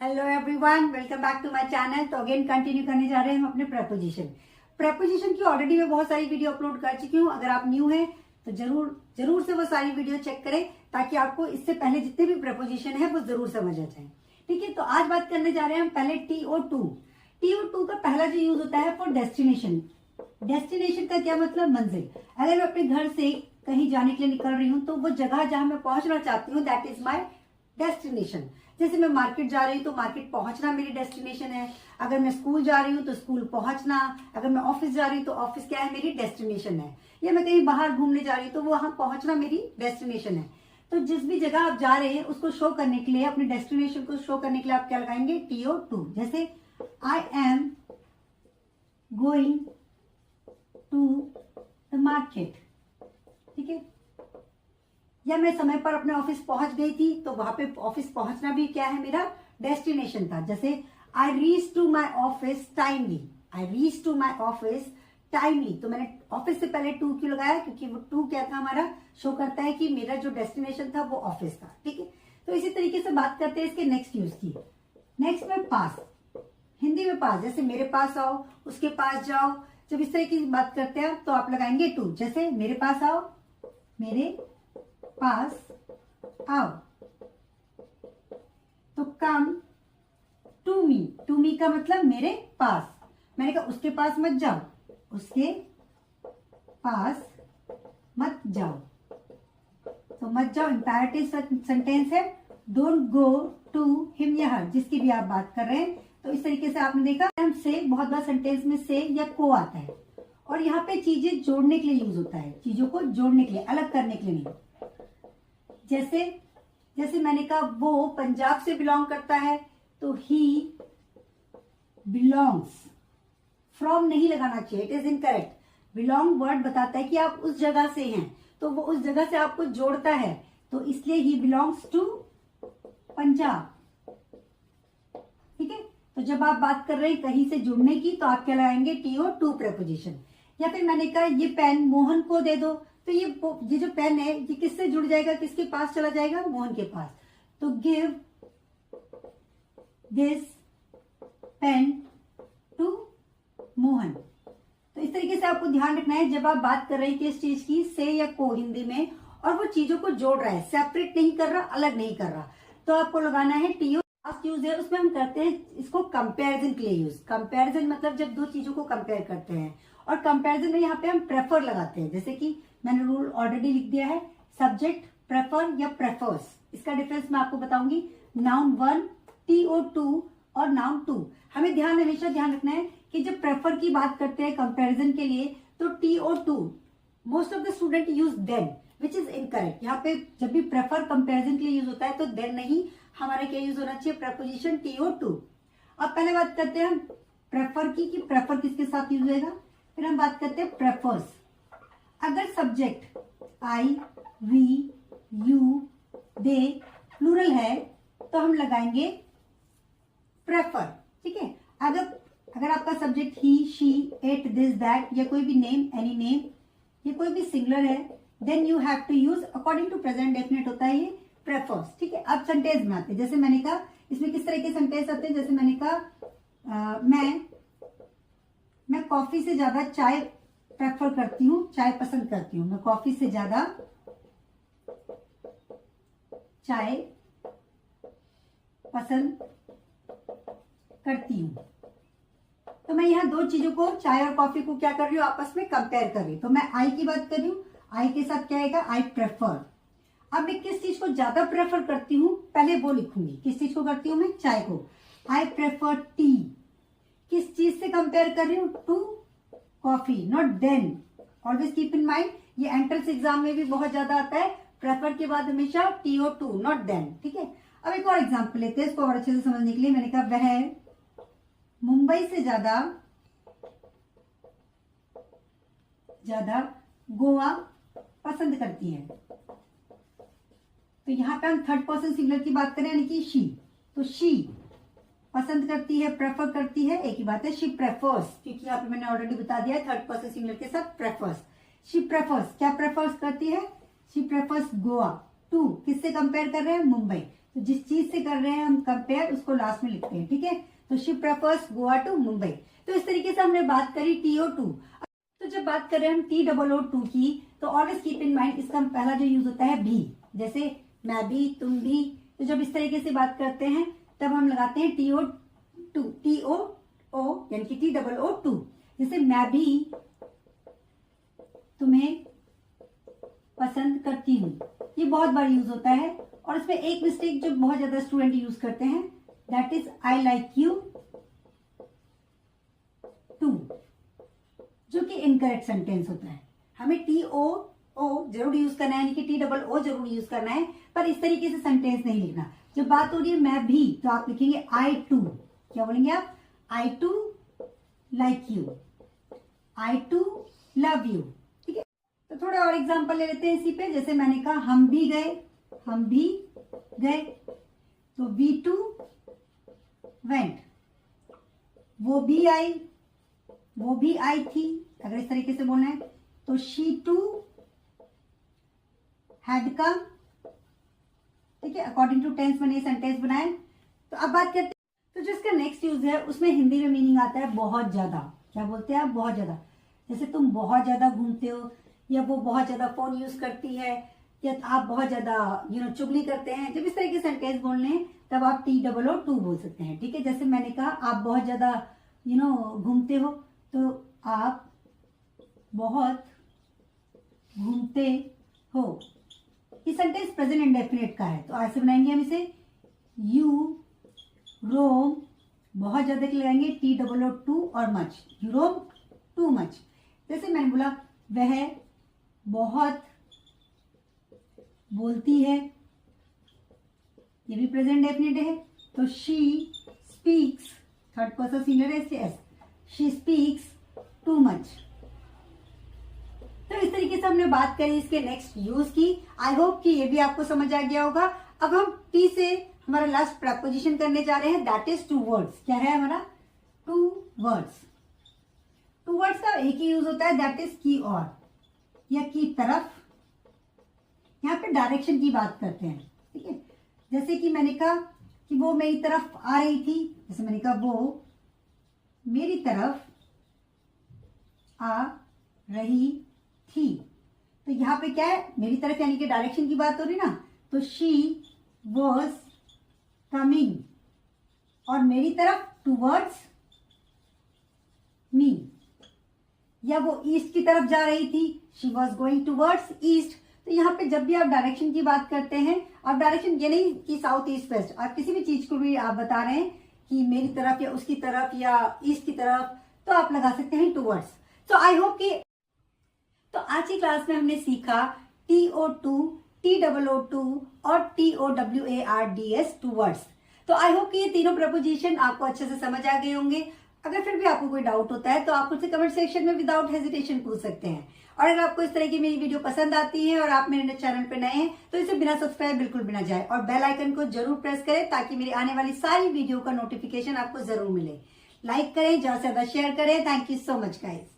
Hello everyone, welcome back to my channel. तो again continue करने जा रहे हैं हम अपने प्रेपोजिशन की ऑलरेडी मैं बहुत सारी वीडियो अपलोड कर चुकी हूँ। अगर आप न्यू हैं तो जरूर से वो सारी वीडियो चेक करें ताकि आपको इससे पहले जितने भी प्रेपोजिशन है वो जरूर समझ आ जाए। ठीक है, तो आज बात करने जा रहे हैं हम पहले TO2। TO2 का पहला जो यूज होता है फॉर डेस्टिनेशन। डेस्टिनेशन का क्या मतलब? मंजिल। अगर मैं अपने घर से कहीं जाने के लिए निकल रही हूँ तो वो जगह जहां मैं पहुंचना चाहती हूँ दैट इज माई डेस्टिनेशन। जैसे मैं मार्केट जा रही हूँ तो मार्केट पहुंचना मेरी डेस्टिनेशन है। अगर मैं स्कूल जा रही हूँ तो स्कूल पहुंचना, अगर मैं ऑफिस जा रही हूँ तो ऑफिस क्या है, मेरी डेस्टिनेशन है। या मैं कहीं बाहर घूमने जा रही हूँ तो वहां पहुंचना मेरी डेस्टिनेशन है। तो जिस भी जगह आप जा रहे हैं उसको शो करने के लिए, अपने डेस्टिनेशन को शो करने के लिए आप क्या लगाएंगे? TO2। जैसे I am going to the market. ठीक है, या मैं समय पर अपने ऑफिस पहुंच गई थी तो वहां पे ऑफिस पहुंचना भी क्या है, मेरा डेस्टिनेशन था। जैसे I reach to my office timely. I reach to my office timely, तो मैंने ऑफिस से पहले टू क्यों लगाया? क्योंकि वो टू क्या था, हमारा शो करता है कि मेरा जो डेस्टिनेशन था वो ऑफिस था। ठीक है, तो इसी तरीके से बात करते हैं इसके नेक्स्ट यूज की। नेक्स्ट में पास, हिंदी में पास। जैसे मेरे पास आओ, उसके पास जाओ। जब इस तरह की बात करते हैं तो आप लगाएंगे टू। जैसे मेरे पास आओ, मेरे पास आओ। तो come to me. To me का मतलब मेरे पास। मैंने कहा उसके पास मत जाओ, उसके पास मत जाओ। तो मत जाओ इंपैरेटिव सेंटेंस है। डोंट गो टू हिम या हर, जिसकी भी आप बात कर रहे हैं। तो इस तरीके से आपने देखा से बहुत बार सेंटेंस में से या को आता है, और यहाँ पे चीजें जोड़ने के लिए यूज होता है, चीजों को जोड़ने के लिए, अलग करने के लिए नहीं। जैसे मैंने कहा वो पंजाब से बिलोंग करता है तो ही बिलोंग्स। फ्रॉम नहीं लगाना चाहिए, it is incorrect. Belong word बताता है कि आप उस जगह से हैं, तो वो उस जगह से आपको जोड़ता है, तो इसलिए ही बिलोंग्स टू पंजाब। ठीक है, तो जब आप बात कर रहे हैं कहीं से जुड़ने की तो आप क्या लगाएंगे? TO2 preposition. या फिर मैंने कहा ये पेन मोहन को दे दो, तो ये जो पेन है ये किससे जुड़ जाएगा, किसके पास चला जाएगा? मोहन के पास। तो give this pen to Mohan. तो इस तरीके से आपको ध्यान रखना है जब आप बात कर रहे हैं किस चीज की, से या को हिंदी में, और वो चीजों को जोड़ रहा है, सेपरेट नहीं कर रहा, अलग नहीं कर रहा, तो आपको लगाना है TO। लास्ट यूज है उसमें हम करते हैं इसको कंपैरिजन के लिए यूज। कंपैरिजन मतलब जब दो चीजों को कंपेयर करते हैं, और कंपैरिजन में यहाँ पे हम प्रेफर लगाते हैं। जैसे कि मैंने रूल ऑलरेडी लिख दिया है, सब्जेक्ट प्रेफर या प्रेफर्स। इसका डिफरेंस मैं आपको बताऊंगी। नाउन 1 TO2 और नाउन 2। हमें हमेशा ध्यान रखना है कि जब प्रेफर की बात करते हैं कंपैरिजन के लिए तो TO2। Most of the student use then, which is incorrect. यहाँ पे जब भी प्रेफर कंपैरिजन के लिए यूज होता है तो देन नहीं, हमारा क्या यूज होना चाहिए? Preposition TO2। अब पहले बात करते हैं हम प्रेफर की, कि प्रेफर किसके साथ यूज होगा। फिर हम बात करते हैं प्रेफर्स। अगर subject I, we, you, they plural है तो हम लगाएंगे प्रेफर। ठीक है, अगर आपका subject he, she, it, this, that या कोई भी नेम, एनी नेम, ये कोई भी सिंगुलर है, then you have to use according to present definite होता है ये प्रेफर्स। ठीक है, अब सेंटेंस में आते हैं। जैसे मैंने कहा इसमें किस तरह के सेंटेंस आते हैं। जैसे मैंने कहा मैं कॉफी से ज्यादा चाय प्रेफर करती हूँ, चाय पसंद करती हूँ। मैं कॉफी से ज्यादा चाय पसंद करती हूँ। तो मैं यहाँ दो चीजों को, चाय और कॉफी को क्या कर रही हूँ? आपस में कंपेयर कर रही हूँ। तो मैं आई की बात कर रही हूँ, आई के साथ क्या आएगा? I prefer. अब मैं किस चीज को ज्यादा प्रेफर करती हूँ पहले वो लिखूंगी। किस चीज को करती हूँ मैं? चाय को। I prefer tea. किस चीज से कंपेयर कर रही हूँ? To coffee, not than. Always keep in mind, ये एंट्रेंस एग्जाम में भी बहुत ज्यादा आता है। प्रेफर के बाद हमेशा TO2, नॉट देन। ठीक है, अब एक और एग्जाम्पल लेते हैं इसको और अच्छे से समझने के लिए। मैंने कहा वह मुंबई से ज्यादा गोवा पसंद करती है। तो यहाँ पे हम थर्ड पर्सन सिंगुलर की बात करें, यानी कि शी। तो शी पसंद करती है, प्रेफर करती है, एक ही बात है। शी प्रेफर्स, क्योंकि यहाँ पे मैंने ऑलरेडी बता दिया है थर्ड पर्सन सिंगुलर के साथ प्रेफर्स। शी प्रेफर्स, क्या प्रेफर्स करती है? शी प्रेफर्स गोवा टू, किससे कंपेयर कर रहे हैं? मुंबई। तो जिस चीज से कर रहे हैं हम कंपेयर, उसको लास्ट में लिखते हैं, ठीक है। तो she prefers Goa to Mumbai. तो इस तरीके से हमने बात करी TO2। तो जब बात कर रहे हैं हम TOO2 की, तो ऑलवेज कीप इन माइंड इसका पहला जो यूज होता है भी, जैसे मैं भी, तुम भी। तो जब इस तरीके से बात करते हैं तब हम लगाते हैं TO2, TOO यानी कि TOO2। जैसे मैं भी तुम्हें पसंद करती हूँ, ये बहुत बार यूज होता है। और इसमें एक मिस्टेक जो बहुत ज्यादा स्टूडेंट यूज करते हैं, that is I like you too, जो कि इनकरेक्ट सेंटेंस होता है। हमें TOO जरूर यूज करना है, यानी कि TOO जरूर यूज करना है, पर इस तरीके से सेंटेंस नहीं लिखना। जब बात हो रही है मैं भी, तो आप लिखेंगे I too। क्या बोलेंगे आप? I too like you, I too love you, ठीक है। तो थोड़े और एग्जांपल ले लेते हैं इसी पे। जैसे मैंने कहा हम भी गए, हम भी गए, तो we too went। वो भी आई, वो भी आई थी, अगर इस तरीके से बोलना है तो she too had come, ठीक है। अकॉर्डिंग टू टेंस बने सेंटेंस बनाए। तो अब बात करते हैं, तो जो इसका नेक्स्ट यूज है उसमें हिंदी में मीनिंग आता है बहुत ज्यादा। क्या बोलते हैं आप? बहुत ज्यादा। जैसे तुम बहुत ज्यादा घूमते हो, या वो बहुत ज्यादा फोन यूज करती है, या आप बहुत ज्यादा चुगली करते हैं। जब इस तरह के सेंटेंस बोलने हैं तब आप TOO2 बोल सकते हैं, ठीक है। जैसे मैंने कहा आप बहुत ज्यादा घूमते हो, तो आप बहुत घूमते हो। ये सेंटेंस प्रेजेंट इंडेफिनिट का है, तो ऐसे बनाएंगे हम इसे, यू रोम, बहुत ज्यादा के लगाएंगे TOO2 और much, you roam too much. जैसे मैंने बोला वह बहुत बोलती है, ये भी प्रेजेंट डेफिनेट है, तो she speaks, third person singular है इसलिए S, she speaks too much. तो इस तरीके से हमने बात करी इसके नेक्स्ट यूज की। आई होप कि ये भी आपको समझ आ गया होगा। अब हम T से हमारा लास्ट प्रपोजिशन करने जा रहे हैं, दैट इज टू वर्ड्स। क्या है हमारा? Two words. टू वर्ड्स का एक ही यूज होता है, दैट इज की और, या की तरफ। यहाँ पे डायरेक्शन की बात करते हैं, ठीक है। जैसे कि मैंने कहा कि वो मेरी तरफ आ रही थी, जैसे मैंने कहा वो मेरी तरफ आ रही थी। तो यहाँ पे क्या है? मेरी तरफ यानी कि डायरेक्शन की बात हो रही ना, तो शी वॉज कमिंग, और मेरी तरफ टूवर्ड्स मी, या वो ईस्ट की तरफ जा रही थी, she was going towards east. तो यहाँ पे जब भी आप डायरेक्शन की बात करते हैं, आप डायरेक्शन ये नहीं कि साउथ ईस्ट वेस्ट, आप किसी भी चीज को भी आप बता रहे हैं कि मेरी तरफ या उसकी तरफ या ईस्ट की तरफ, तो आप लगा सकते हैं टूवर्ड्स। तो आई होप कि तो आज की क्लास में हमने सीखा TO2, TOO2 और TOWARDS टूवर्ड्स। तो आई होप कि ये तीनों प्रपोजिशन आपको अच्छे से समझ आ गए होंगे। अगर फिर भी आपको कोई डाउट होता है तो आप मुझसे कमेंट सेक्शन में विदाउट हेजिटेशन पूछ सकते हैं। और अगर आपको इस तरह की मेरी वीडियो पसंद आती है और आप मेरे चैनल पे नए हैं तो इसे बिना सब्सक्राइब बिल्कुल भी ना जाए, और बेल आइकन को जरूर प्रेस करें ताकि मेरी आने वाली सारी वीडियो का नोटिफिकेशन आपको जरूर मिले। लाइक करें, ज्यादा से ज्यादा शेयर करें। Thank you so much guys.